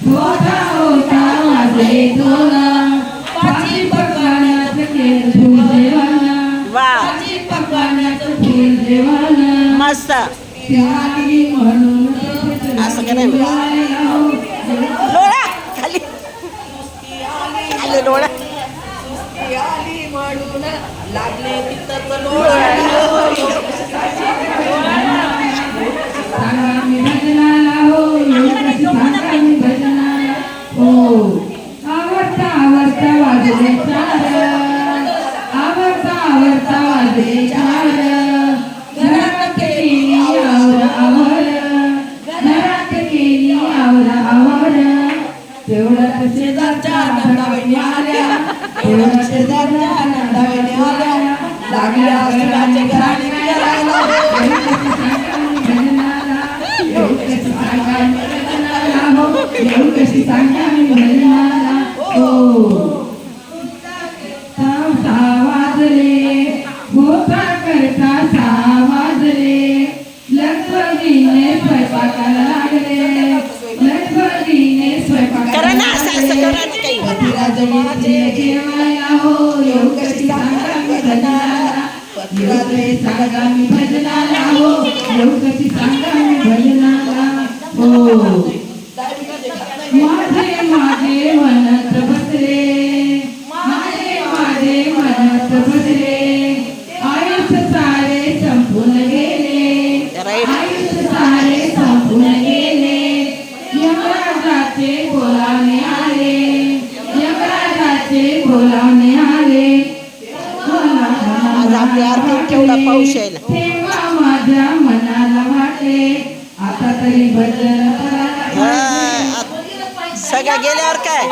होता होता वाजले दोना पाची पकवान्याचं केर देवाना वा पाची पकवान्याचं केर देवाना मस्त त्यागी म्हणून असं का नाही डोळा खाली आले डोळा आली म्हणून लागले तिथं लोळ सांगा मी भजनाला हो कशी सांगा मी भजनाला हो आवडता आवडता वाजले चार आवडता आवडता वाजले चार घरात केली आवर आवर घरात केली आवर आवर तेवढ्यात शेजारच्या नंदावणी आल्या तेवढ्यात शेजारच्या नंदावणी आल्या लागल्या सगळ्याचे घराने फिरायला कशी सांगा मी भजनाला हो वाजले भोका करता 6 वाजले लगबगीने स्वयंपाकाला लागले लगबगीने करा ना स्वयंपाकाला असं असं करा ना काही पतीला जमाचे जेवायला हो येऊ कशी सांगा मी भजनाला पतीला सांगा मी भजनाला हो येऊ कशी सांगा मी भजनाला हो माझे माझे म्हणत बसले माझे माझे म्हणत बसले आयुष्य सारे संपून गेले आयुष्य सारे संपून गेले यमराजाचे बोलावणे आले यमराजाचे बोलावणे आले आज आपल्या आरतीत केवढा पाऊस यायला तेव्हा माझ्या मनाला वाटले आता तरी भजन करायला सगळ्या गेल्यावर काय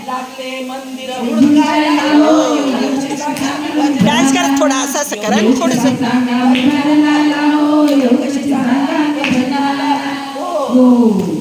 लागले मंदिर हुडकायला डान्स करा थोडा असं असं करा थोडस सांगा मी भजनाला हो कशी सांगा मी भजनाला हो